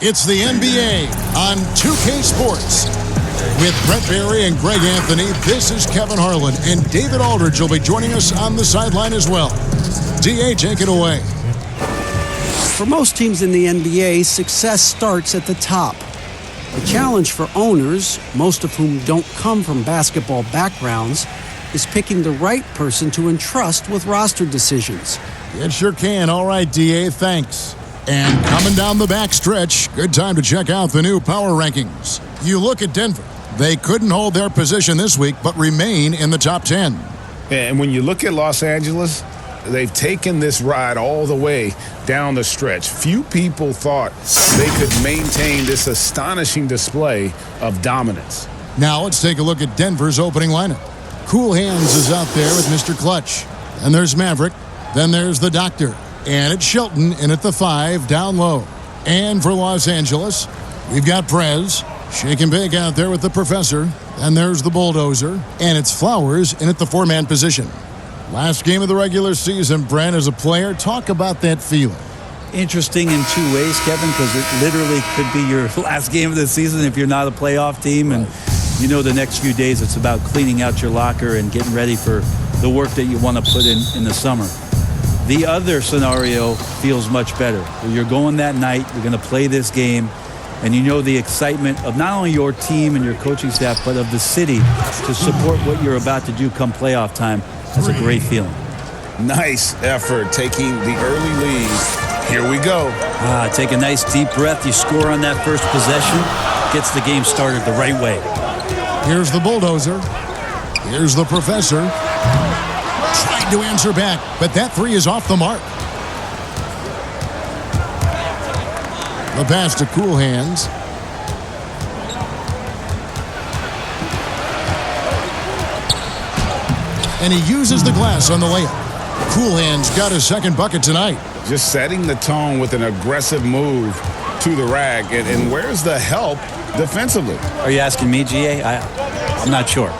It's the NBA on 2K Sports. With Brett Barry and Greg Anthony, this is Kevin Harlan, and David Aldridge will be joining us on the sideline as well. DA, take it away. For most teams in the NBA, success starts at the top. The challenge for owners, most of whom don't come from basketball backgrounds, is picking the right person to entrust with roster decisions. It sure can. All right, DA, thanks. And coming down the back stretch, good time to check out the new power rankings. You look at Denver. They couldn't hold their position this week, but remain in the top 10. And when you look at Los Angeles, they've taken this ride all the way down the stretch. Few people thought they could maintain this astonishing display of dominance. Now let's take a look at Denver's opening lineup. Cool Hands is out there with Mr. Clutch. Then there's Maverick. Then there's the Doctor. And it's Shelton in at the 5 down low. And for Los Angeles, we've got Prez. Shake and bake out there with the Professor. Then there's the Bulldozer. And it's Flowers in at the 4-man position. Last game of the regular season, Brent, as a player, talk about that feeling. Interesting in two ways, Kevin, because it literally could be your last game of the season if you're not a playoff team. And you know the next few days it's about cleaning out your locker and getting ready for the work that you want to put in the summer. The other scenario feels much better. You're going that night, you're going to play this game, and you know the excitement of not only your team and your coaching staff, but of the city to support what you're about to do come playoff time. That's a great feeling. Nice effort taking the early lead. Here we go. Take a nice deep breath. You score on that first possession. Gets the game started the right way. Here's the Bulldozer. Here's the Professor. Trying to answer back, but that 3 is off the mark. The pass to Cool Hands. And he uses the glass on the layup. Cool Hands got his second bucket tonight. Just setting the tone with an aggressive move to the rack. And where's the help defensively? Are you asking me, GA? I'm not sure.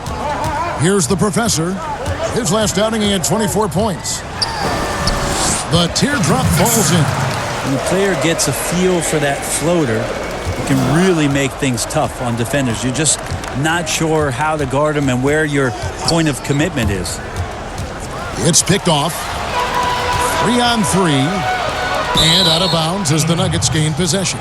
Here's the Professor. His last outing, he had 24 points. The teardrop falls in. When the player gets a feel for that floater, it can really make things tough on defenders. You're just not sure how to guard them and where your point of commitment is. It's picked off. 3-on-3. And out of bounds as the Nuggets gain possession.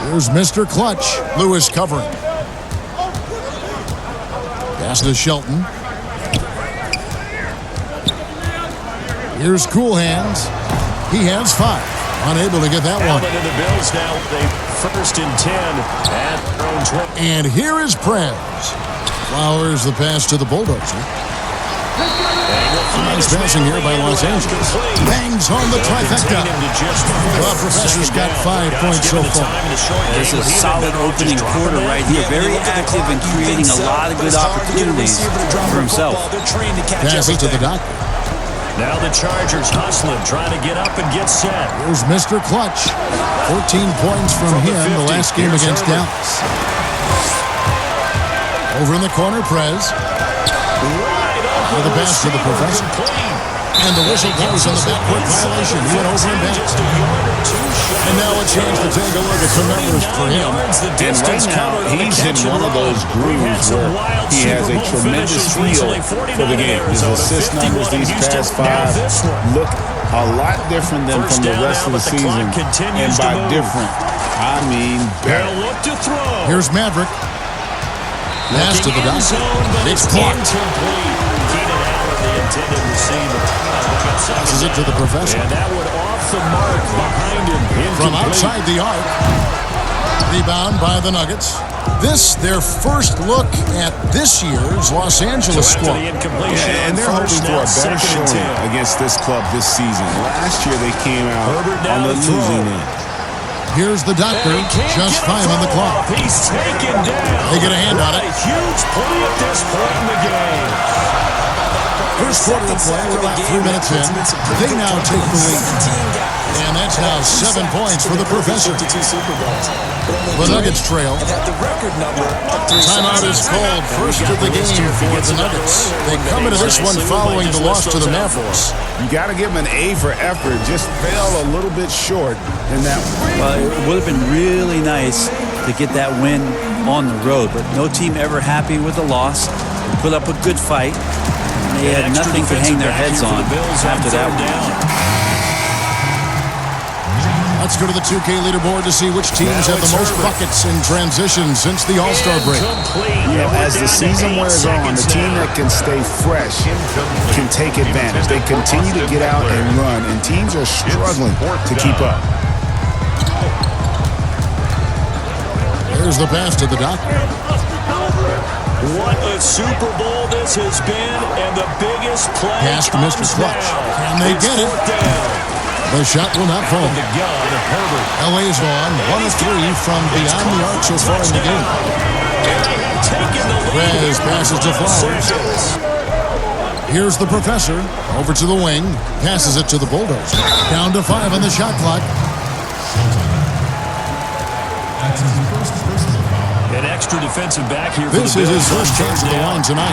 Here's Mr. Clutch. Lewis covering. Pass to Shelton. Here's Cool Hands. He has 5. Unable to get that one. Into the Bills now. They first and 10 at their own 20. And here is Prez. Flowers the pass to the Bulldozer. Nice passing here by Los Angeles. Bangs on the trifecta. The Professor's got 5 points so far. This is a solid opening quarter right here. Very active and creating a lot of good opportunities for himself. Pass it to the Doctor. Now the Chargers hustling, trying to get up and get set. Here's Mr. Clutch. 14 points from him the last game against Dallas. Over in the corner, Prez. With the pass to the Professor. And the whistle blows on the backcourt violation. He went over and back. And now a chance to take a look at some numbers for him. And right now, he's in one of those grooves where he has a tremendous feel for the game. His assist numbers these past 5 look a lot different than from the rest of the season. And by different, I mean better. Here's Maverick. Pass to the Doctor. It's blocked. Passes it to the Professor. And that would off the mark behind him. From outside the arc. Rebound by the Nuggets. This, their first look at this year's Los Angeles squad. And they're hoping for a better showing against this club this season. Last year they came out on the losing end. Here's the Doctor, just 5 on the clock. He's taken down. They get a hand on it. A huge play at this point in the game. First quarter of play, we're about 3 minutes in. They now take the lead. And that's now 7 points for the professor. The Nuggets trail. Timeout is called. First of the game for the Nuggets. They come into this one following the loss to the Mavericks. You got to give them an A for effort. Just fell a little bit short in that one. Well, it would have been really nice to get that win on the road, but no team ever happy with the loss. They put up a good fight. They had nothing to hang their heads on after that one. Let's go to the 2K leaderboard to see which teams have the most buckets in transition since the All-Star break. You know, as the season wears on, the team that can stay fresh can take advantage. They continue to get out and run, and teams are struggling to keep up. There's the pass to the doctor. What a Super Bowl this has been, and the biggest play Pass to Mr. Clutch. Can they get it? The shot will not fall. LA's on 1 of 3 from beyond the arc so far in the game. Rez passes to Flowers. Here's the professor. Over to the wing. Passes it to the Bulldozer. Down to 5 on the shot clock. An extra defensive back here. This is his first chance at the line tonight.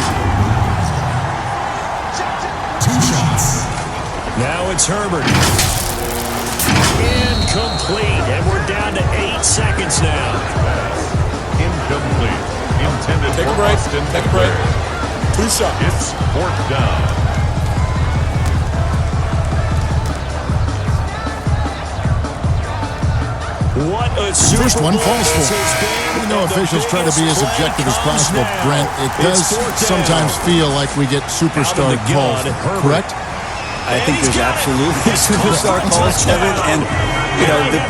2 shots. Now it's Herbert. Incomplete, and we're down to 8 seconds now. Incomplete. Intended for Boston. Take a break. 2 shots. It's 4th down. What a Super First one Bowl falls for. this has been. We know officials try to be as objective as possible, Brent. It does sometimes feel like we get superstar calls, correct? I think there's absolutely superstar calls, Kevin, and you know the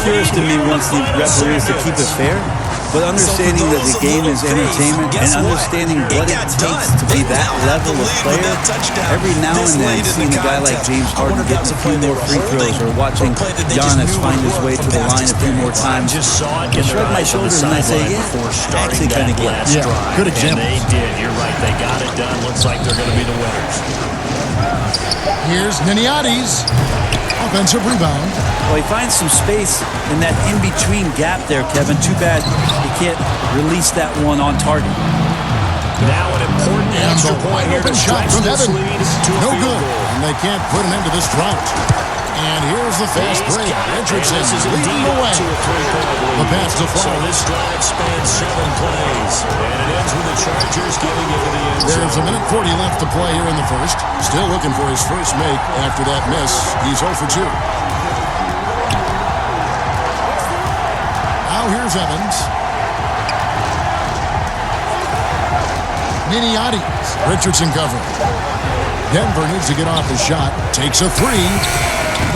purist in me wants the referees to keep it fair, but understanding that the game is entertainment and understanding what it takes to be that level of player, every now and then seeing a guy like James Harden get a few more free throws or watching Giannis find his way to the line a few more times, I shrug my shoulders and I say, yeah, I actually kind of get it. Yeah, good example. And they did. You're right. They got it done. Looks like they're going to be the winners. Here's Niniades. Offensive rebound. Well, he finds some space in that in-between gap there, Kevin. Too bad he can't release that one on target. Now an important And extra the point here to wide-open shot stretch from this Evan. lead to a No field good. goal. And they can't put an end to this drought. And here's the fast break. Richardson leading the way. The pass to So Flowers. this drive spans 7 plays, and it ends with the Chargers getting into the end zone. There's a minute 40 left to play here in the first. Still looking for his first make after that miss. He's 0 for 2. Now here's Evans. Niniades. Richardson covering. Denver needs to get off his shot. Takes a 3.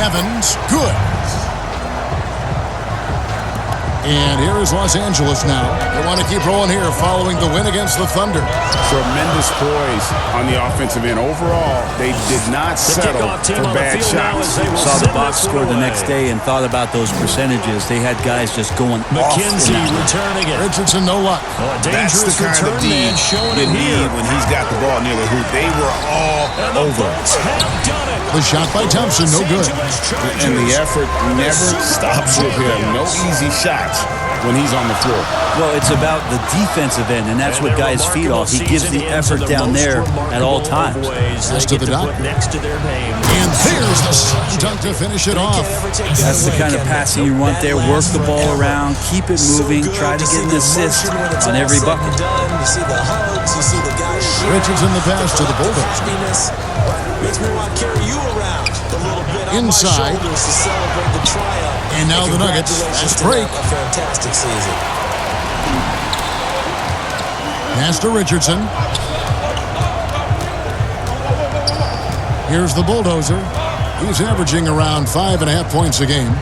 Evans, good. And here is Los Angeles now. They want to keep rolling here following the win against the Thunder. Tremendous poise on the offensive end. Overall, they did not settle for bad shots. Saw the box score the next day and thought about those percentages. They had guys just going off. McKenzie returning it. Richardson, no luck. Oh, a That's the dangerous kind of return D man showing you it here. need when he's got the ball near the hoop. They were all And the over. Bucks have done it. The shot by Thompson, no good. And the effort never stops with him. No easy shots when he's on the floor. Well, it's about the defensive end, and that's what guys feed off. He gives the effort down there at all times. Pass to the doctor. Next to their name. And there's the slam dunk to finish it off. That's the kind of passing you want there. Work the ball around, keep it moving, try to get an assist on every bucket. Richardson the pass to the Bulldogs. Inside. And now the Nuggets. Fast break. Pass to Richardson. Here's the Bulldozer. He's averaging around 5.5 points a game.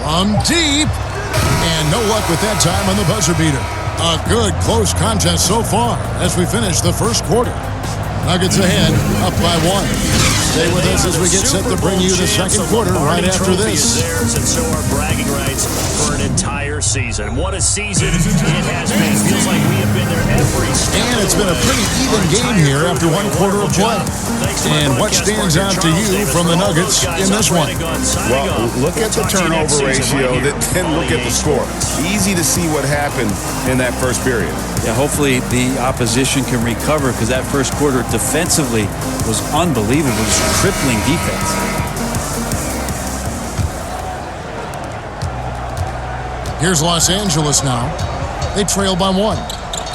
From deep. And no luck with that time on the buzzer beater. A good, close contest so far as we finish the first quarter. Nuggets ahead, up by 1. Stay with us as we get set to bring you the second quarter right after this. And so our bragging rights for an entire season. season. What a season it has been. Feels like we have been there every step. And it's been a pretty even game here after one quarter of play. And what stands out to you from the Nuggets in this one? Well, look at the turnover ratio, then look at the score. Easy to see what happened in that first period. Yeah, hopefully the opposition can recover because that first quarter defensively was unbelievable. It was crippling defense. Here's Los Angeles now. They trail by 1.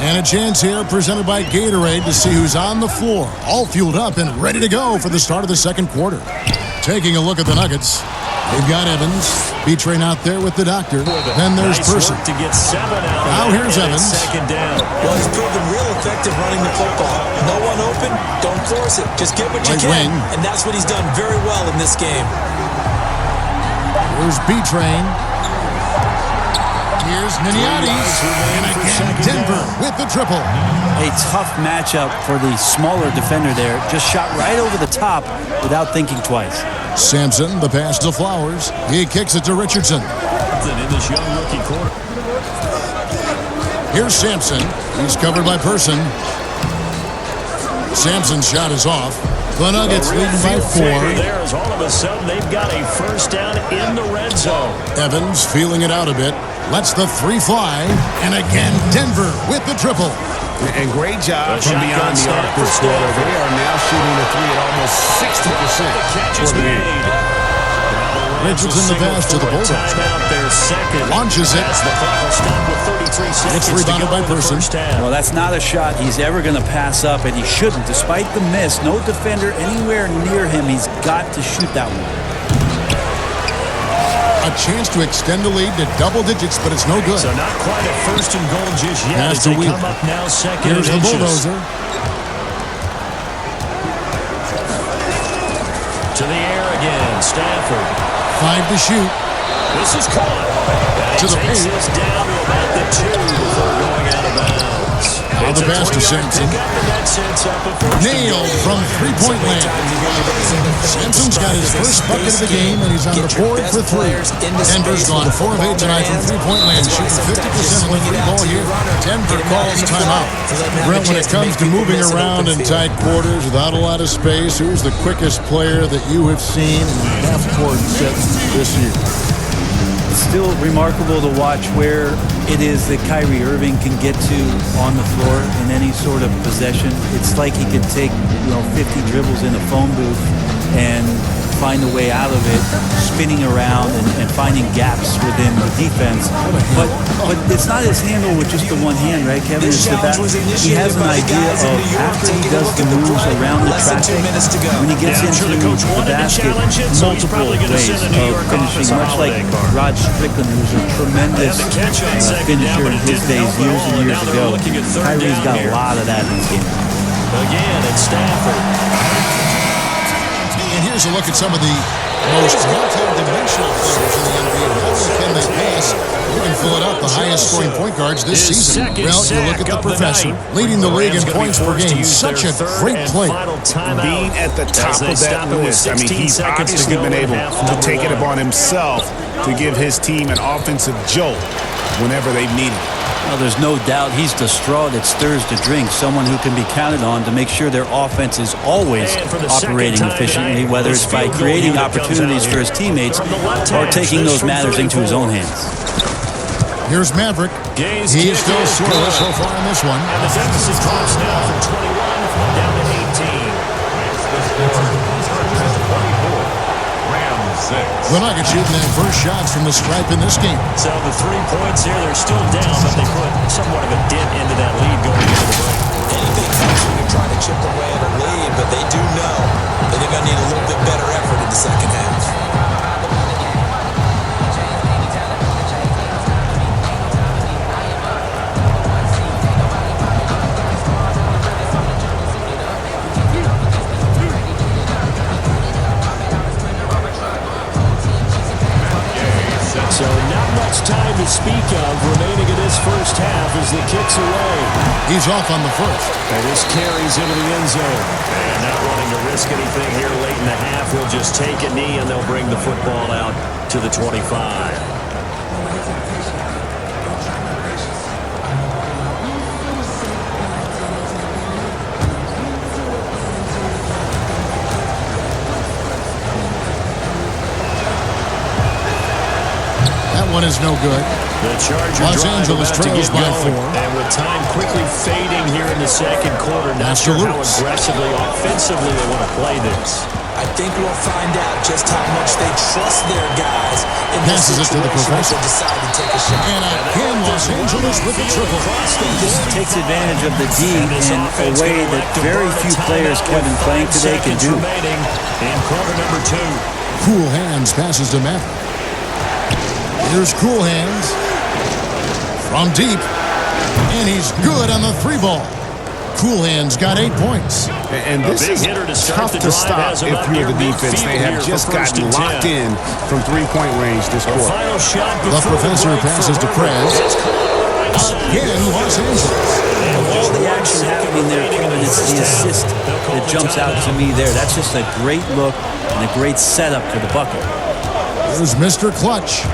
And a chance here presented by Gatorade to see who's on the floor, all fueled up and ready to go for the start of the second quarter. Taking a look at the Nuggets, they've got Evans, B-Train out there with the doctor. Then there's Person. To get 7 out. Now here's Evans. Second down. Well, he's proven real effective running the football. No one open, don't force it. Just get what you Right can. wing. And that's what he's done very well in this game. Here's B-Train. Here's Miniatis. And again, Denver with the triple. A tough matchup for the smaller defender there. Just shot right over the top without thinking twice. Sampson, the pass to Flowers. He kicks it to Richardson. In this young rookie quarter. Here's Sampson. He's covered by Person. Sampson's shot is off. The Nuggets leading by 4. There is all of a sudden they've got a first down in the red zone. Evans feeling it out a bit. Lets the 3 fly. And again, Denver with the triple. And great job The from beyond the shotgun arc snap this for quarter. Stafford. They are now shooting the 3 at almost 60% Catch for is the game. made. Richardson the pass to the Bulldogs. Timeout, their second. Launches it. As the clock will stop with 33 seconds It's to rebounded go by in the Person. first half. Well, that's not a shot he's ever going to pass up, and he shouldn't. Despite the miss, no defender anywhere near him. He's got to shoot that one. A chance to extend the lead to double digits, but it's no good. So not quite a first and goal just yet Pass as to they Wheat. come up now second Here's the and inches. bulldozer. To the air again, Stafford. 5 to shoot. This is caught. To the Takes paint. this down to about the 2 before going out of bounds. Now the pass to Sampson. Nailed from three-point land. Sampson's got his first bucket of the game, and he's on the board for 3. Denver's gone 4 of 8 tonight from three-point land, shooting 50% of the free ball here. Denver calls timeout. Brent, when it comes to moving around in tight quarters without a lot of space, who's the quickest player that you have seen in half-court sets this year? It's still remarkable to watch where it is that Kyrie Irving can get to on the floor in any sort of possession. It's like he could take 50 dribbles in a phone booth and find a way out of it, spinning around and finding gaps within the defense. But it's not his handle with just the one hand, right, Kevin? It's that he has an idea of after he does the moves around the traffic, when he gets into the basket, multiple ways of finishing, much like Rod Strickland, who's a tremendous finisher in his days years and years ago. Kyrie's got a lot of that in his game. Again, it's Stafford. And here's a look at some of the most multi-dimensional players in the NBA. Not only can they pass, you can fill it up. The highest scoring point guards this season. Well, you look at the professor, leading the league in points per game. Such a great player. Being at the top of that list, I mean, he's obviously been able to take it upon himself to give his team an offensive jolt whenever they've needed it. Well, there's no doubt he's the straw that stirs the drink, someone who can be counted on to make sure their offense is always operating efficiently, whether it's by creating opportunities for his teammates or taking those matters into his own hands. Here's Maverick. He is still scoreless so far in this one. And the deficit drops now from 21 down to 18. The Nuggets shooting their first shots from the stripe in this game. So the 3 points here, they're still down, but they put somewhat of a dent into that lead going into the break. Anything helps when you're trying to chip away at a lead, but they do know that they're going to need a little bit better effort in the second half. So not much time to speak of remaining in this first half as the kick's away. He's off on the first. And this carries into the end zone. And not wanting to risk anything here late in the half, he'll just take a knee and they'll bring the football out to the 25. one is no good. The Charger Los drive Angeles about to trails get by going. 4. And with time quickly fading here in the second quarter, not Master sure how Lewis. aggressively, offensively they want to play this. I think we'll find out just how much they trust their guys in this Passes it to the situation if professor. they decide to take a shot. And again, Los Angeles with the triple. This takes advantage of the D in a way that very few players, Kevin, playing today can do. Remaining in quarter number 2. Cool Hands passes to Maverick. Here's Cool Hands from deep. And he's good on the 3-ball. Cool Hands got 8 points. And this is tough to stop if you're the defense. They have just gotten locked in from 3-point range this quarter. The professor passes to Prez. Again, Los Angeles. Of all the action happening there, Kevin, it's the assist that jumps out to me there. That's just a great look and a great setup for the bucket. Here's Mr. Clutch.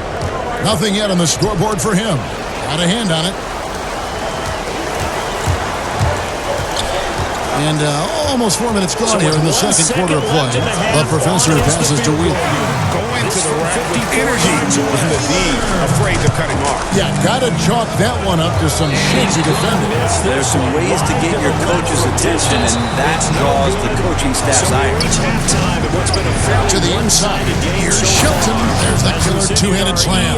Nothing yet on the scoreboard for him. Got a hand on it. And almost 4 minutes gone here in the second quarter of play. The professor passes to Wheeler. Going to the rack with energy and the D afraid to cut him off. Yeah, got to chalk that one up to some shaky defending. There's some ways to get your coach's attention, and that draws the coaching staff's eye. To the inside. Here's Shelton. There's the killer two-handed slam.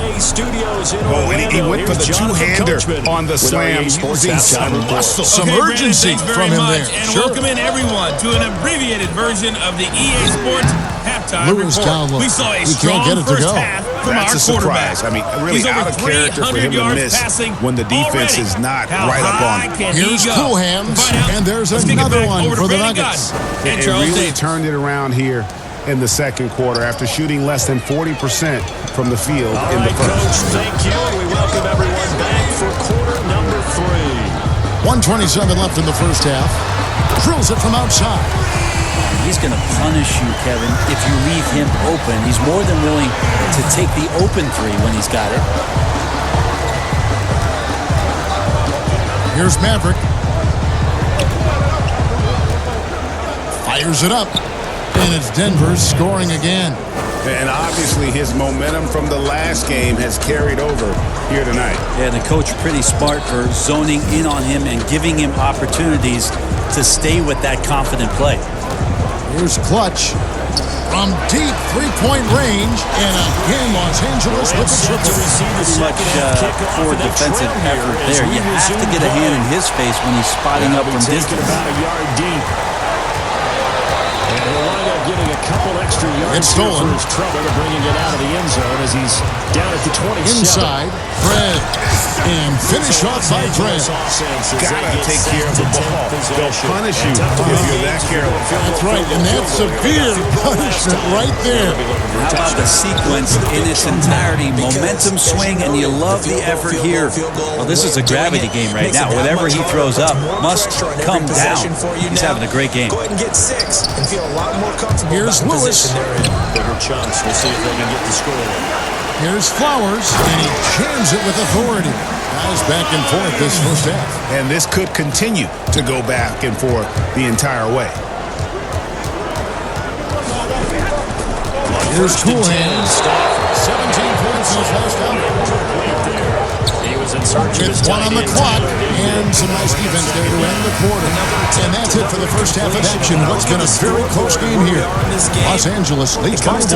Oh, and he went for the two-hander on the slam, using some muscle. Some urgency from him there. And welcome in everyone to an abbreviated version of the EA Sports halftime Lewis report. down low. We saw a He can't strong get it to first go. half from That's our a quarterback. surprise. I mean, really He's over out of character for 300 him to yards miss passing when the defense already. is not How right up on high him. can he Here's go? Cool Hands, To find out, and there's let's kick it another back one over to for the Brandon Nuggets. Gott and It Charles really Davis. turned it around here in the second quarter after shooting less than 40% from the field in the first. Coach, thank you. We welcome everyone back for quarter number 3. 1:27 left in the first half. Drills it from outside. He's going to punish you, Kevin, if you leave him open. He's more than willing to take the open three when he's got it. Here's Maverick. Fires it up. And it's Denver scoring again. And obviously his momentum from the last game has carried over here tonight. Yeah, the coach pretty smart for zoning in on him and giving him opportunities to stay with that confident play. Here's Clutch from deep 3-point range. And again, Los Angeles with the triple. Pretty much poor defensive effort there. You have to get a hand in his face when he's spotting up from distance. About a yard deep. And he'll wind up getting a couple extra yards It's here stolen. for his trouble to bringing it out of the end zone as he's down at the 27. Inside, Fred. And finish off by Fred. Gotta take care of the ball. They'll punish you if you're that careless. That's right, and that's severe punishment right there. How about the sequence in its entirety? Momentum swing, and you love the effort here. Well, this is a gravity game right now. Whatever he throws up must come down. He's having a great game. Go ahead and get 6 and feel a lot more comfortable Here's about the Lewis. position they're in. Bigger chunks. We'll see if they can get the score. Here's Flowers, and he jams it with authority. Guys back and forth this first half. And this could continue to go back and forth the entire way. Here's Cool Hands. 17 points in his last half. He was in search of his With one on the tight end, clock, Tyler Higbee. and some nice defense there to end the quarter. And that's it for the first half of action. What's been a very close game here. Los Angeles leads by 1.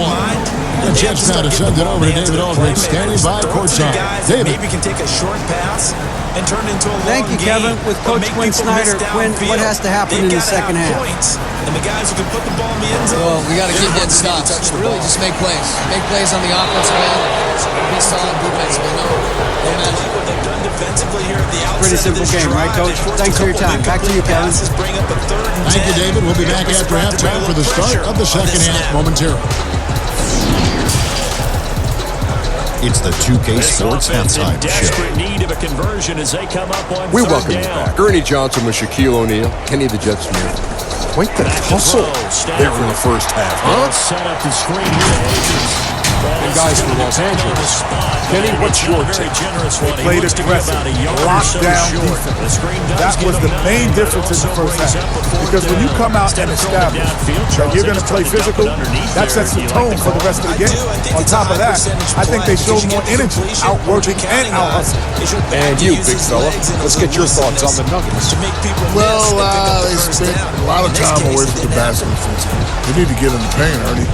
And a chance now to send it over to David Aldridge, standing by courtside. David. Maybe can take a short pass and turn it into a long Thank you, Kevin. game, With but Coach make Quinn people miss Snyder, Quinn, what downfield. has to happen They've in the gotta second have half? points. And the guys who can put the ball in the end zone. Well, we got to keep they're getting the ones stops. who touch the Really, ball. just make plays. Make plays on the offensive end. Be solid defensively. No magic. What they've done defensively here at the outset Pretty of simple this game, drive, right, Coach? they forced Thanks a for your couple time. big Back to you, Kevin. passes, bring up a 3rd and Thank you, 10. David. We'll be back Here's after Brett to bring halftime a for the little start pressure of the on second this half snap. momentarily. It's the 2K Sports Halftime Show. Desperate need of a conversion as they come up on We third welcome you down. back. Ernie Johnson with Shaquille O'Neal, Kenny the Jet Smith. Quite the tussle there in the first half, huh? Set up the screen here. and guys for Los Angeles. Kenny, what's your take? They played aggressive, locked down defense. That was the main difference in the first half. Because when you come out and establish that you're going to play physical, that sets the tone for the rest of the game. On top of that, I think they showed more energy, outworking and out-hustling. And you, big fella, let's get your thoughts on the Nuggets. Well, they spent a lot of time away from the basket defensively. They need to get in the paint, Ernie.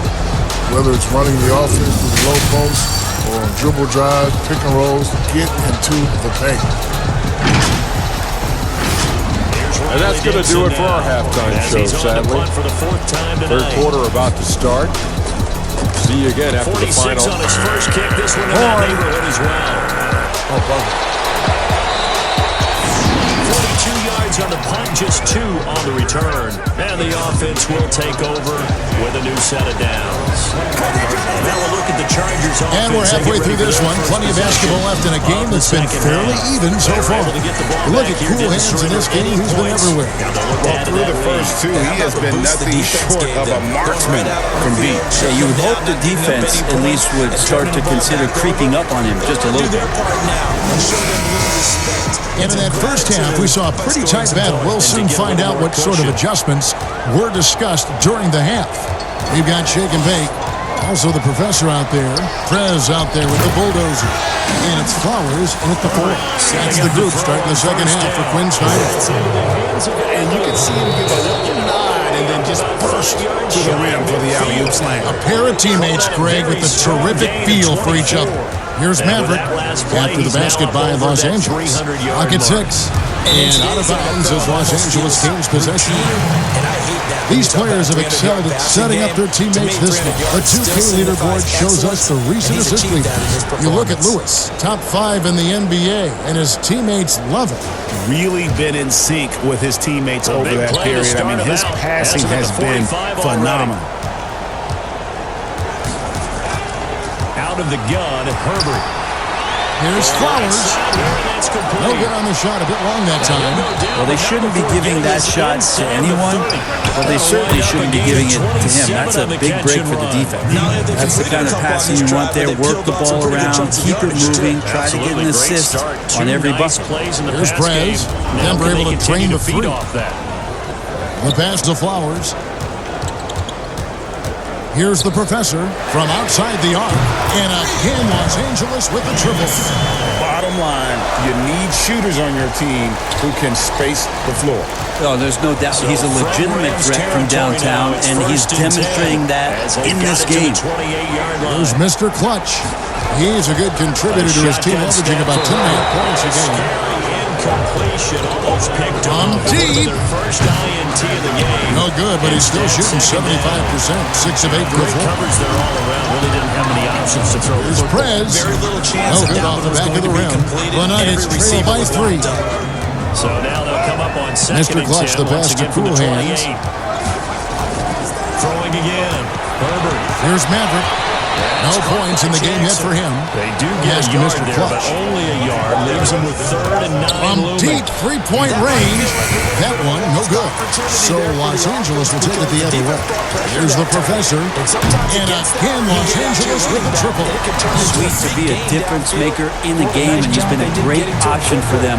Whether it's running the offense to the low post or dribble drive, pick and rolls, get into the paint. And that's going to do it for our halftime show, sadly. Third quarter about to start. See you again after the final. 46 on his first kick. This one in that neighborhood as well. Oh, brother. 42 yards on the punt, just 2 on the return. And the offense will take over with a new set of downs. Now we'll look at the Chargers offense. And we're halfway through this one. Plenty of basketball left in a game that's been fairly even so far. Look at cool hands in this game. He's been everywhere. Well, through the first 2, he has been nothing short of a marksman from deep. Yeah, you would hope the defense at least would start to consider creeping up on him just a little bit. And in that first half, we saw a pretty tight battle. We'll soon find out what sort of adjustments were discussed during the half. We've got shake and bake. Also the professor out there. Prez out there with the bulldozer. And it's Flowers in at the 4. That's the group starting the second half for Quinn Snyder. And you can see him give a little nod and then just burst to the rim for the alley-oop slam. A pair of teammates, Greg, with a terrific feel for each other. Here's Maverick after the basket by Los Angeles. Clock at 6. And out of bounds as Los Angeles gains possession. These players have excelled at setting up their teammates this way. The 2K leaderboard shows us the recent assist leaders. You look at Lewis, top 5 in the NBA, and his teammates love it. Really been in sync with his teammates over that period. I mean, his passing has been phenomenal. Out of the gun, Herbert. Here's Flowers. No good on the shot. A bit long that time. Well, they shouldn't be giving that shot to anyone, but they certainly shouldn't be giving it to him. That's a big break for the defense. That's the kind of passing you want there. Work the ball around, keep it moving, try to get an assist on every bucket. Here's Prez. Denver able to train the 3. The pass to Flowers. Here's the professor from outside the arc. And again, Los Angeles with the triple. Bottom line, you need shooters on your team who can space the floor. Oh, there's no doubt he's a legitimate threat from downtown, and he's demonstrating that in this game. Here's Mr. Clutch. He's a good contributor to his team, averaging about 10.5 points a game. Completion almost picked on deep. First INT of the game. No good, but he's still shooting 75%. 6 of 8 for the 4. Covers there all around. Really didn't have many options to throw. Here's Prez. Very little chance. No good off the back of the rim. The Nuggets trail by 3. So now they'll come up on second Mr. Clutch, the pass to Cool Hands. Throwing again. Herbert. Here's Maverick. No points in the game yet for him. They do get a yard there, but only a yard. Leaves him with 3rd and 9. From deep 3-point range. That one, no good. So Los Angeles will take it the other way. Here's the professor. And again, Los Angeles with a triple. Sweet to be a difference maker in the game, and he's been a great option for them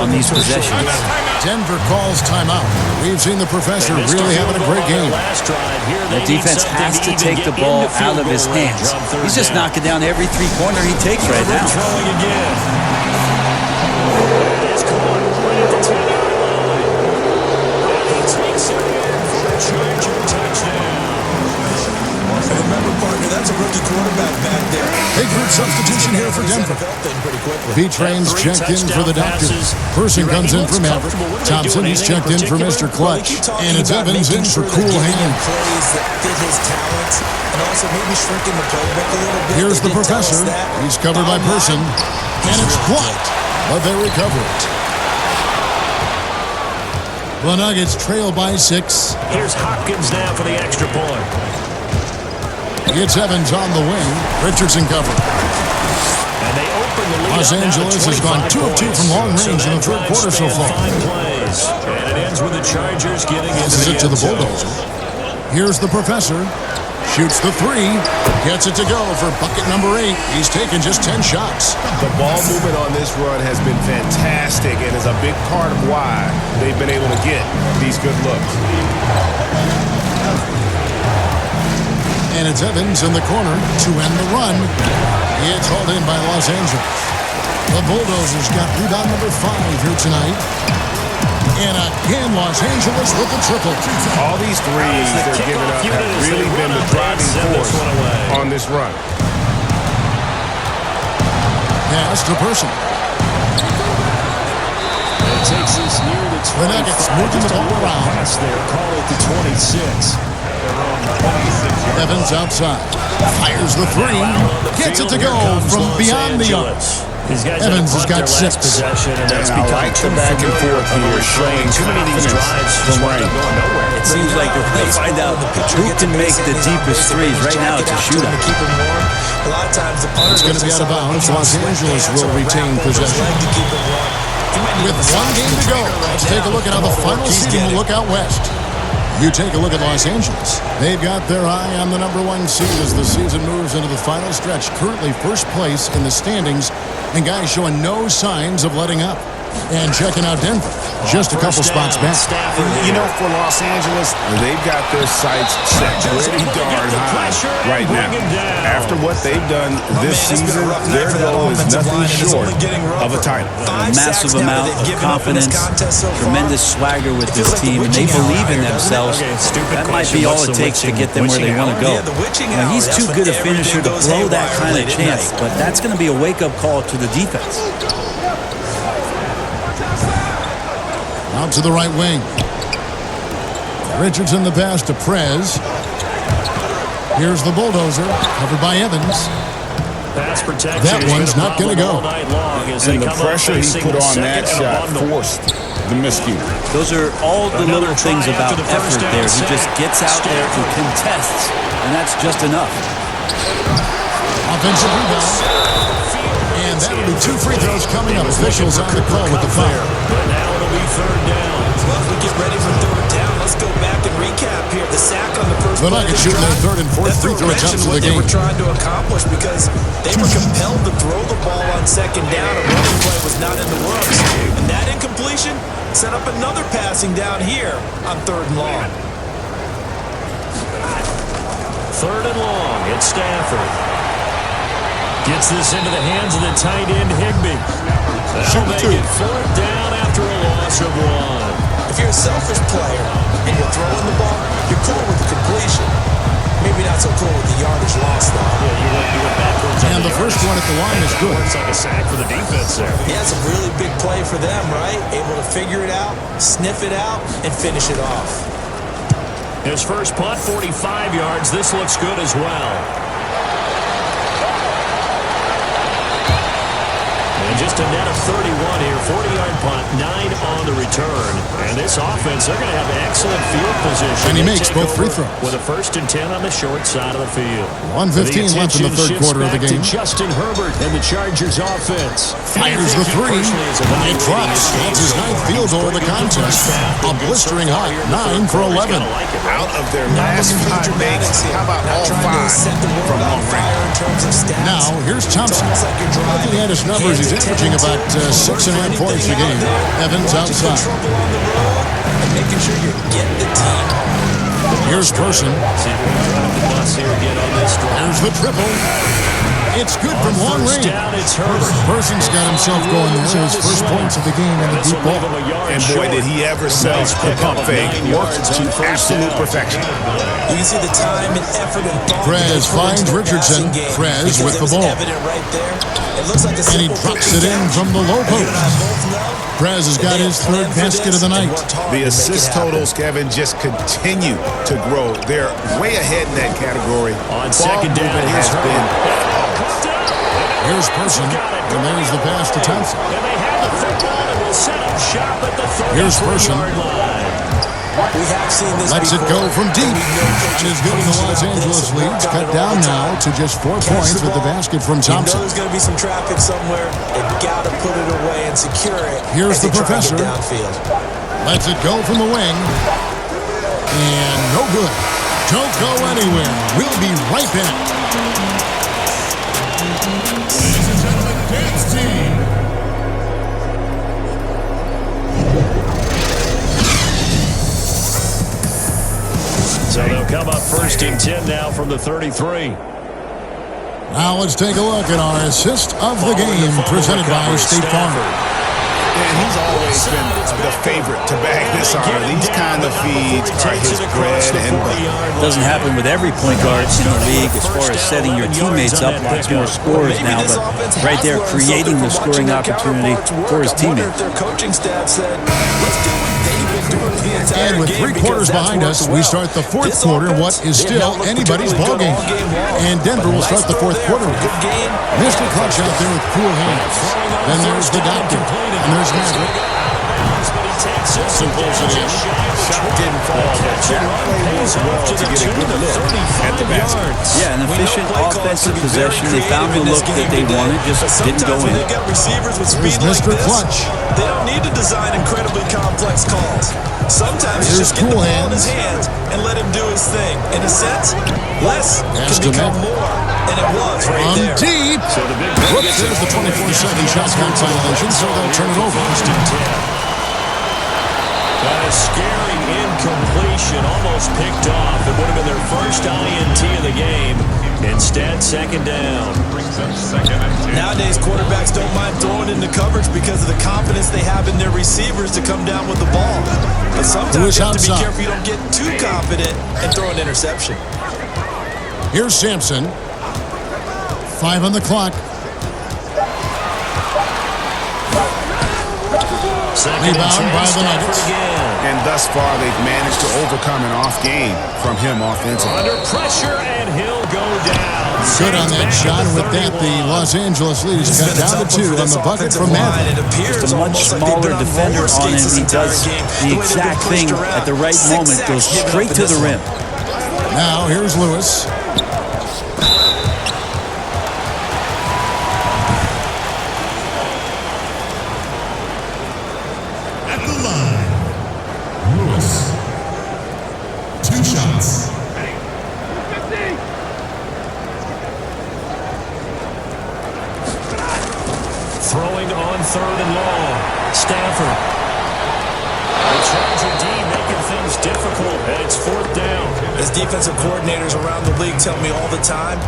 on these possessions. Denver calls timeout. We've seen the professor really having a great game. The defense has to take the ball out of his hands. He's just knocking down every 3-pointer he takes right now. Throwing again. It's caught right at the 10-yard line. He takes it in for a Charger touchdown. Remember, partner, that's a rookie quarterback back there. Big group substitution here for Denver. B-Train's checked in for the doctor. Person comes in for Maverick. Thompson, he's checked in for Mr. Clutch. And it's Evans in for Cool Hands. Plays that fit his talents, and also maybe shrinking the playbook a little bit. Here's the professor. He's covered by Person. And it's blocked, but they recover it. The Nuggets trail by 6. Here's Hopkins now for the extra point. It's Evans on the wing. Richardson covered. And they open the lead. Los Angeles has gone 2 of 2 from long range in the 3rd quarter so far. And it ends with the Chargers getting Passes it to the bulldozer. Here's the professor. Shoots the three. Gets it to go for bucket number 8. He's taken just 10 shots. The ball movement on this run has been fantastic and is a big part of why they've been able to get these good looks. And it's Evans in the corner to end the run. It's hauled in by Los Angeles. The Bulldozers got rebound number 5 here tonight. And again, Los Angeles with the triple. All these threes they're giving up have really been the driving force on this run. Pass to Person. It takes this near the 20. The Nuggets moving the ball around. There, call it the 26. Evans outside. Fires the three. Gets it to go from beyond the arc. Evans has got 6. And I like the back and forth here, showing too many of these drives from range. It seems like they're going to find out who can make the deepest threes. Right now, it's a shootout. It's going to be out of bounds. Los Angeles will retain possession. With 1 game to go, let's take a look at how the final seeding will look out west. You take a look at Los Angeles. They've got their eye on the number 1 seed as the season moves into the final stretch. Currently first place in the standings, and guys showing no signs of letting up. And checking out Denver, just a couple spots back. You know, for Los Angeles, they've got their sights set pretty darn high right now. After what they've done this season, their goal is nothing short of a title. A massive amount of confidence, tremendous swagger with this team, and they believe in themselves. That might be all it takes to get them where they want to go. Now, he's too good a finisher to blow that kind of chance, but that's going to be a wake-up call to the defense. Out to the right wing. Richardson the pass to Prez. Here's the Bulldozer, covered by Evans. That one's not going to go. And the pressure he put on that shot forced the miscue. Those are all the little things about effort there. He just gets out there and contests, and that's just enough. Offensive rebound. And that will be 2 free throws coming up. Officials on the call with the foul. But now it'll be 3rd down. Well, if we get ready for 3rd down, let's go back and recap here. The sack on the first The Nuggets shooting their 3rd and 4th free throw attempts of the game. They were trying to accomplish because they were compelled to throw the ball on 2nd down. A running play was not in the works. And that incompletion set up another passing down here on 3rd and long. 3rd and long. It's Stafford. Gets this into the hands of the tight end, Higbee. That'll make it 4th down after a loss of 1. If you're a selfish player and you're throwing the ball, you're cool with the completion. Maybe not so cool with the yardage loss, though. Yeah, you want to do it backwards. And the first one at the line is good. It's like a sack for the defense there. Yeah, it's a really big play for them, right? Able to figure it out, sniff it out, and finish it off. His first punt, 45 yards. This looks good as well. And just a net of 31 here, 40-yard punt, 9 on the return. And this offense, they're going to have excellent field position. And he makes both free throws. With a 1st and 10 on the short side of the field. 1:15 left in the 3rd quarter of the game. Justin Herbert and the Chargers offense. Fires the 3. It drops. That's his 9th field goal of the contest. A blistering hot 9 for 11. Out of their last 5 makes, how about all 5 from long range? Now, here's Thompson. Looking at his numbers, he's averaging about 6.5 points a game. Evans outside. Here's Person. There's the triple. It's good from long range. Person's got himself going there. His first points of the game on the deep ball. And boy, did he ever sell the pump fake. Worked to absolute perfection. You can see the time and effort and thought. Prez finds Richardson. Prez with the ball. And he drops it in from the low post. Prez has got his 3rd basket of the night. The assist totals, Kevin, just continue to grow. They're way ahead in that category. On 2nd down, has been. Here's Person, and there's the pass to Thompson. And they have the football and will set up shop at the 33-yard Here's Person. We have seen this Lets it go from deep. And is giving the Los Angeles leads cut down now to just 4 points with the basket from Thompson. There's going to be some traffic somewhere. They've got to put it away and secure it. Here's the professor. Downfield. Lets it go from the wing. And no good. Don't go anywhere. We'll be right back. Ladies and gentlemen, dance team. So they'll come up 1st and 10 now from the 33. Now let's take a look at our assist of the game presented by State Farm. And he's always been the favorite to bag this honor. These kind of feeds are his bread and butter. Doesn't happen with every point guard in the league as far as setting your teammates up. Lots more scorers now, but right there creating the scoring opportunity for his teammates. Their coaching staff said, let's do what they've been doing the entire And with 3 quarters behind us, we start the 4th quarter, what is still anybody's ballgame. And Denver will start the 4th quarter with Mr. Clutch out there with cool hands. Then there's the doctor. And there's Maverick. Pulls it in. Shot didn't fall, but Jack plays well to get a good look at the basket. Yeah, an efficient offensive possession. They found the look that they wanted, just didn't go in. They've got receivers with speed Here's Mr. like this. Clutch. They don't need to design incredibly complex calls. Sometimes you Here's just get the cool ball in his hands. hands and let him do his thing. In a sense, less Yes, can become Maverick. more. And it was right On there. deep. Whoops, there's the 24-7 shot clock violation, so they'll turn it over. That is scary incompletion, almost picked off. It would have been their first INT of the game. Instead, 2nd down. Nowadays, quarterbacks don't mind throwing into coverage because of the confidence they have in their receivers to come down with the ball. But sometimes you have to be careful you don't get too confident and throw an interception. Here's Sampson. 5 on the clock. Rebound by the Nuggets. And thus far, they've managed to overcome an off game from him offensively. Under pressure, and he'll go down. Good on that shot. With that, the Los Angeles lead is cut down to 2 on the bucket from Maverick. Just a much smaller defender on him. He does the exact thing at the right moment, goes straight to the rim. Now, here's Lewis. At the line, Lewis. 2 shots. Throwing on 3rd and long. Stafford. The Trojan D making things difficult, and it's 4th down. As defensive coordinators around the league tell me all the time,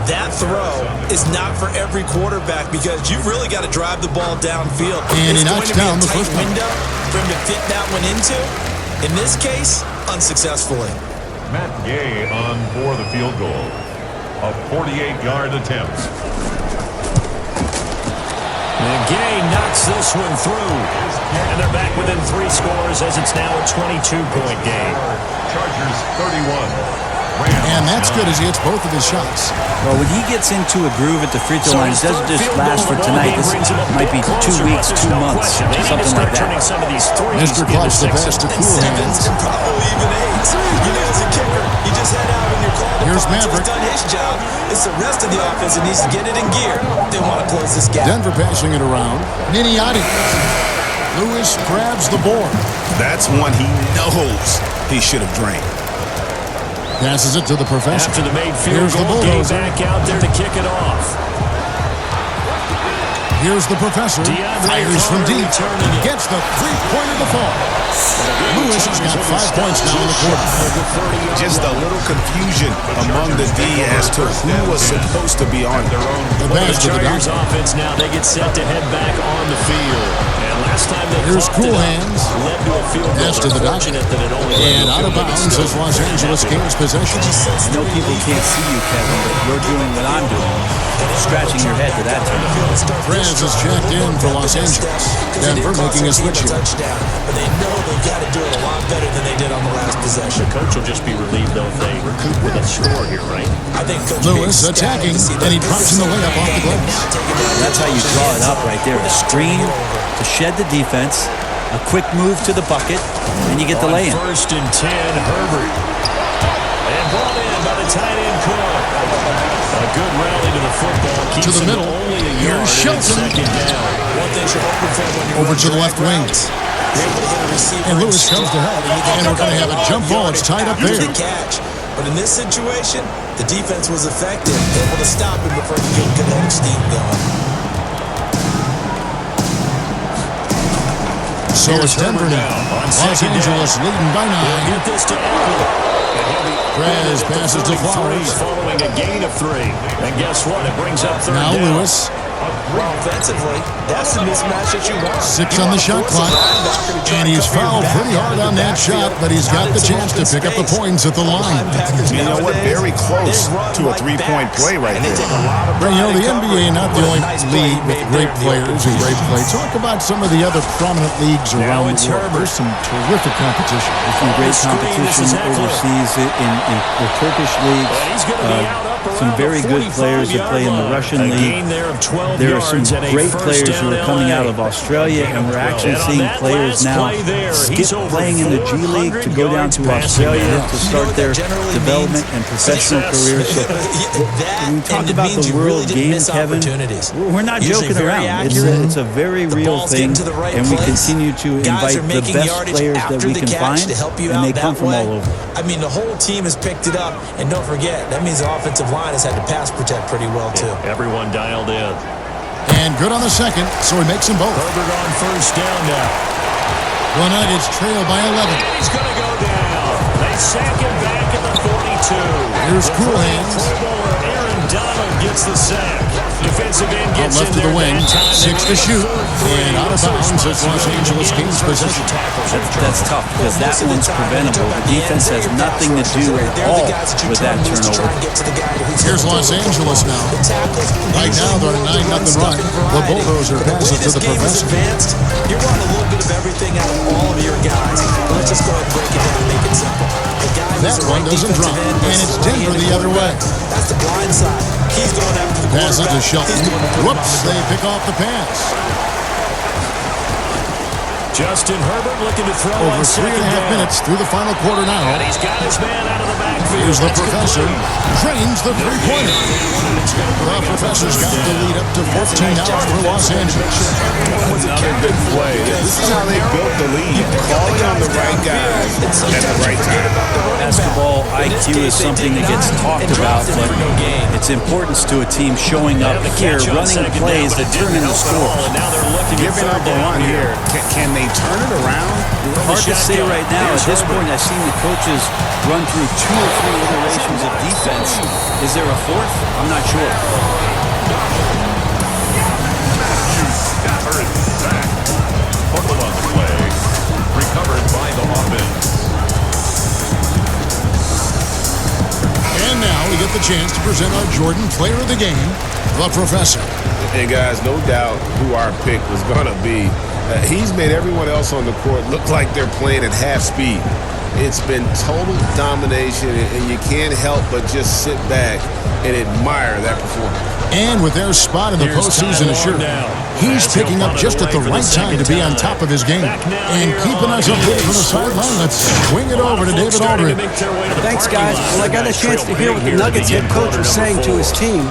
that throw is not for every quarterback because you've really got to drive the ball downfield. And he It's knocks going to be down a the tight first one. window for him to fit that one into. In this case, unsuccessfully. Matt Gay on for the field goal. A 48-yard attempt. And Gay knocks this one through. And they're back within 3 scores as it's now a 22-point game. Chargers 31. And that's good as he hits both of his shots. Well, when he gets into a groove at the free throw line, it doesn't just last for tonight. This might be 2 weeks, 2 months, something like that. Mr. Clutch, the pass to cool hands. Probably even 8. You know, as a kicker, you just head out when you're called. Here's upon. Maverick. He's done his job. It's the rest of the offense that needs to get it in gear. They want to close this gap. Denver passing it around. Niniati. Lewis grabs the board. That's one he knows he should have drained. Passes it to the professor. After the made field Here's the goal, Gay bulldozer. back out there to kick it off. Here's the professor. Fires from deep. Gets the 3-pointer to fall. Lewis has got 5 points now in the quarter. Just a little confusion among the D as to who was supposed to be on their own. The pass to the Chargers doctor. offense now, they get set to head back on the field. And last time they Here's clocked cool it up, hands. led to a field goal. Pass to the They're doctor. fortunate that it only led And to a out of field goal, but bounds still as Los Angeles gains possession. I know people can't see you, Kevin, but you're doing what I'm doing. Scratching your head to that turn. Perez is checked in for Los Angeles. Denver making a switch here. But they know they've got to do it a lot better than they did on the last possession. The coach will just be relieved, though, if they recoup with a score here, right? I think Coach Lewis Bates attacking, got to see and he that drops in the layup off the glass. That's how you draw it up right there. A screen to shed the defense, a quick move to the bucket, and you get the lay-in. 1st and 10, Herbert. And brought in by the tight end core. A good rally to the football. Keeps To the middle. only a Here's yard. Shelton. 2nd down. One thing you're hoping for when you're Over to the running left drag wing. routes, you're able to hit a receiver And Lewis stride. comes to help. You get And we're going to have a jump ball. It's tied up after there. the catch. But in this situation, the defense was effective, able to stop him before he could get kinetic steam going. So it's Denver now. Los Angeles leading by 9. Get this to Eckler. Perez passes to Flowers. Following a gain of 3. And guess what? It brings up third now down. Lewis. Well, offensively, that's the mismatch that you want. 6 on the shot clock. And he's fouled pretty hard on that shot, but he's got the chance to pick up the points at the line. You know what? Very close to a three-point play right there. But, you know, the NBA not the only league with great players and great play. Talk about some of the other prominent leagues around the world. There's some terrific competition. There's some great competition overseas in the Turkish leagues. Some very good players that play in the Russian league. There are some great players who are coming out of Australia, and we're actually seeing players now skip playing in the G League to go down to Australia to start their development and professional careers. So when we talk about the world game, Kevin, we're not joking around. It's a very real thing, and we continue to invite the best players that we can find, and they come from all over. I mean, the whole team has picked it up, and don't forget, that means the offensive line has had to pass protect pretty well, too. Everyone dialed in. And good on the second, so he makes them both. Herbert on first down now. The Nuggets trail by 11. He's going to go down. They sack him back at the 42. Here's Cool Hands. Pro Bowler Aaron Donald gets the sack. Defensive end gets left in to the there. wing, 6 to shoot, and out of bounds as Los Angeles gains possession. That's tough because that one's preventable. The defense has nothing to do at all with that turnover. Here's Los Angeles now. Right now they're on a 9-0 run. The Bulldozer passes to the professor. You're running a little bit of everything out of all of your guys. Let's just go ahead and break it down and make it simple. That one doesn't drop, and it's Denver the other way. That's the blind side. He's going after the pass it to Shelton. Whoops, they pick off the pass. Justin Herbert looking to throw over 3.5 minutes through the final quarter now. And he's got his man out of the backfield. Here's the professor. Drains the three-pointer. The professor's got the lead up to 14 now for Los Angeles. Another good play. This is how they built the lead. Calling on the right guys at the right time. Basketball IQ is something that gets talked about, but its importance to a team showing up here, running plays that turn into scores. Giving up a run here. Can they turn it around? Hard to say right now. At this point, I've seen the coaches run through 2 or 3 iterations of defense. Is there a fourth? I'm not sure. Stafford back. Buckle on the play. Recovered by the offense. And now we get the chance to present our Jordan Player of the Game, the Professor. And guys, no doubt who our pick was going to be. He's made everyone else on the court look like they're playing at half speed. It's been total domination, and you can't help but just sit back and admire that performance. And with their spot in the postseason assured, he's picking up just at the right time to be on top of his game. And keeping us updated from the sideline, let's swing it over to David Aldridge. Thanks, guys. Well, I got a chance to hear what the Nuggets head coach was saying to his team.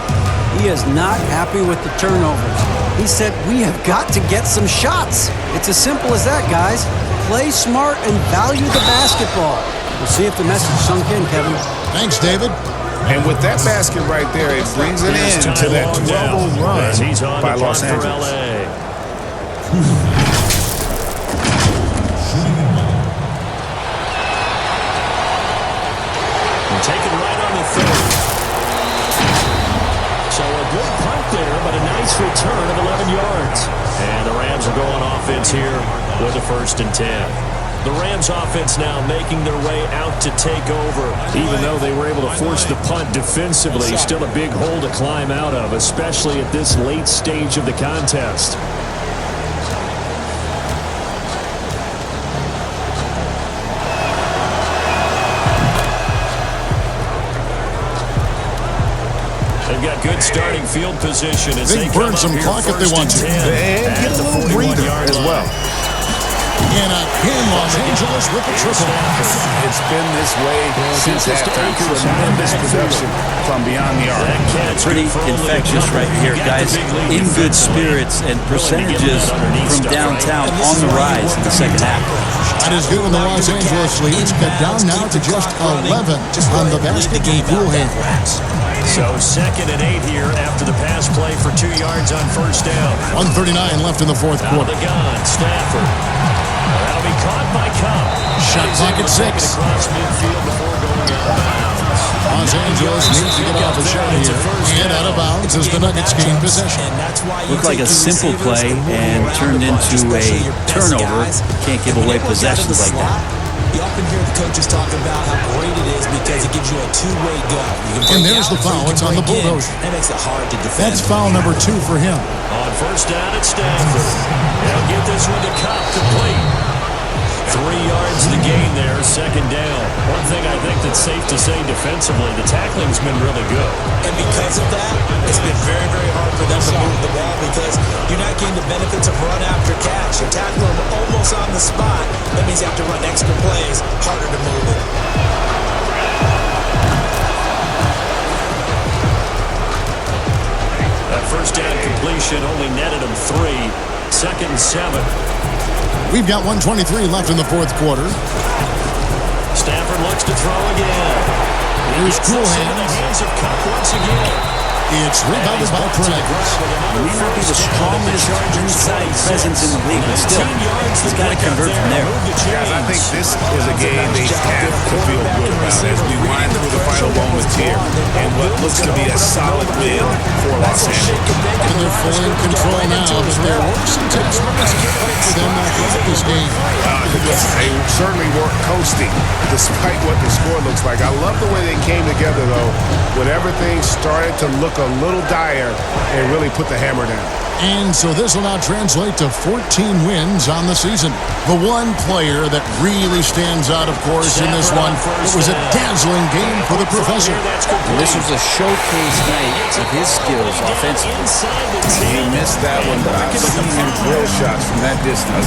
He is not happy with the turnovers. He said, we have got to get some shots. It's as simple as that, guys. Play smart and value the basketball. We'll see if the message sunk in, Kevin. Thanks, David. And with that basket right there, it brings it in to that 12-0 run by Los Angeles. Taken right on the third. So a good punt there, but a nice return of 11 yards. And the Rams are going offense here with a 1st and 10. The Rams offense now making their way out to take over. Even though they were able to force the punt defensively, still a big hole to climb out of, especially at this late stage of the contest. They've got good starting field position as they burn some clock if they want to. And get a little breather as well. And again, Los Angeles with the triple. It's been this way since halftime. Tremendous production from beyond the arc. Pretty infectious right here, guys. In good spirits and percentages from downtown on the rise in the second half. Not as good when the Los Angeles leads cut down now to just 11 on the basket from Cool Hands. So 2nd and 8 here after the pass play for 2 yards on first down. 1:39 left in the fourth quarter. Out of the gun, Stafford. That'll be caught by Cobb. Shot clock at 6. Across midfield before going out of bounds. Los Angeles needs to get off a shot here and out of bounds as the Nuggets gain possession. Looked like a simple play and turned into a turnover. Can't give away possessions like that. You often hear the coaches talk about how great it is because it gives you a two-way go. And there's the foul. It's on the Bulldozer. That makes it hard to defend. That's foul number 2 for him. On first down at Stafford. They'll get this one to Cobb complete. 3 yards to gain there, 2nd down. One thing I think that's safe to say defensively, the tackling's been really good. And because of that, it's been very, very hard for them to move the ball because you're not getting the benefits of run after catch. You're tackling them almost on the spot. That means you have to run extra plays, harder to move it. That first down completion only netted him 3. 2nd and 7. We've got 1:23 left in the fourth quarter. Stafford looks to throw again. Here's Cool Hands. The hands of Cup once again. It's rebounded by Perez. He may not be the strongest inside presence in the league, but still, he's got to convert from there. Guys, I think this is a game they have to feel good about as we wind through the final moments here and what looks to be a solid win for Los Angeles. And they're fully in control now, but there were some tense moments for them throughout this game. They certainly weren't coasting despite what the score looks like. I love the way they came together, though, when everything started to look a little dire and really put the hammer down. And so this will now translate to 14 wins on the season. The one player that really stands out, of course, in this one, it was a dazzling game for the Professor. And this was a showcase night of his skills offensively. He missed that one, but I've seen him drill shots from that distance.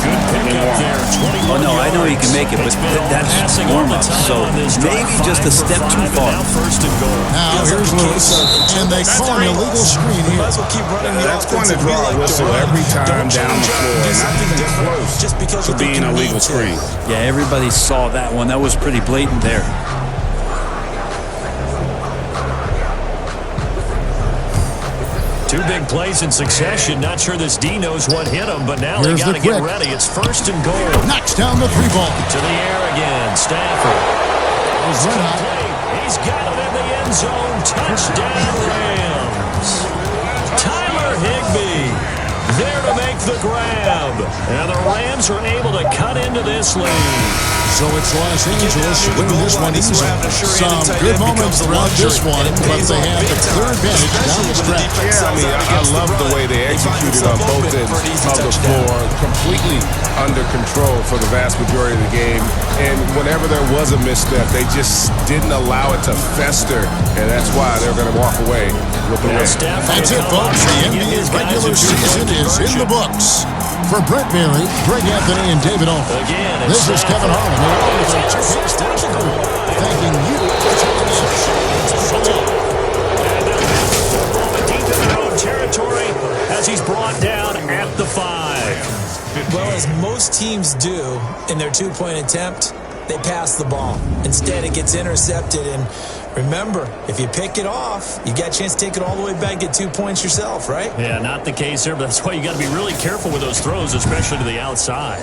Oh, no, I know he can make it, but that's warm-up, so maybe just a step too far. Now, here's Lewis, and they call an illegal screen here. That's going to draw a whistle every time down the floor. Not even close to being a legal screen. Yeah, everybody saw that one. That was pretty blatant there. Two big plays in succession. Not sure this D knows what hit him, but now they got to get ready. It's 1st and goal. Knocks down the 3-ball. To the air again. Stafford. He's got it in the end zone. Touchdown, Rams. Tyler Higbee there to make the grab. And the Rams are able to cut into this lead. So it's Los Angeles winning this one easily. Some good moments throughout this one, but they have the clear advantage down the stretch. Yeah, I mean, I love the way they executed on both ends of the floor. Completely under control for the vast majority of the game. And whenever there was a misstep, they just didn't allow it to fester. And that's why they're going to walk away with the win. That's it, folks. The NBA regular season is in the books. For Brent Berry, Greg Anthony, and David Olson, this is Kevin Harlan. Thanking you deep in their own territory as he's brought down at the 5. Well, as most teams do in their two-point attempt, they pass the ball. Instead, it gets intercepted. And remember, if you pick it off, you got a chance to take it all the way back, get 2 points yourself, right? Yeah, not the case there, but that's why you got to be really careful with those throws, especially to the outside.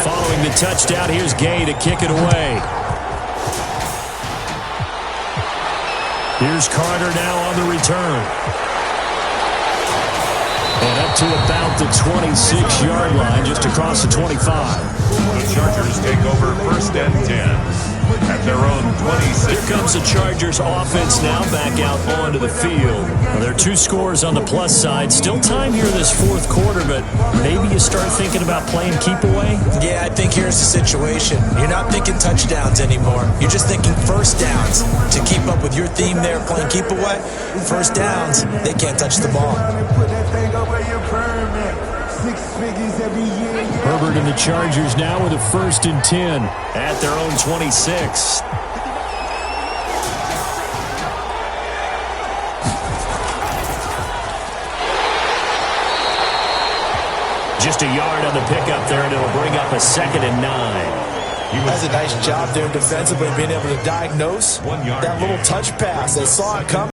Following the touchdown, here's Gay to kick it away. Here's Carter now on the return. And up to about the 26-yard line, just across the 25. The Chargers take over 1st and 10 at their own 26. Here comes the Chargers offense now back out onto the field. Well, there are 2 scores on the plus side. Still time here this fourth quarter, but maybe you start thinking about playing keep away? Yeah, I think here's the situation. You're not thinking touchdowns anymore. You're just thinking first downs. To keep up with your theme there, playing keep away, first downs, they can't touch the ball. Herbert and the Chargers now with a 1st and 10 at their own 26. Just a yard on the pickup there, and it'll bring up a 2nd and 9. He does a nice job there defensively, being able to diagnose that little touch pass. They saw it coming.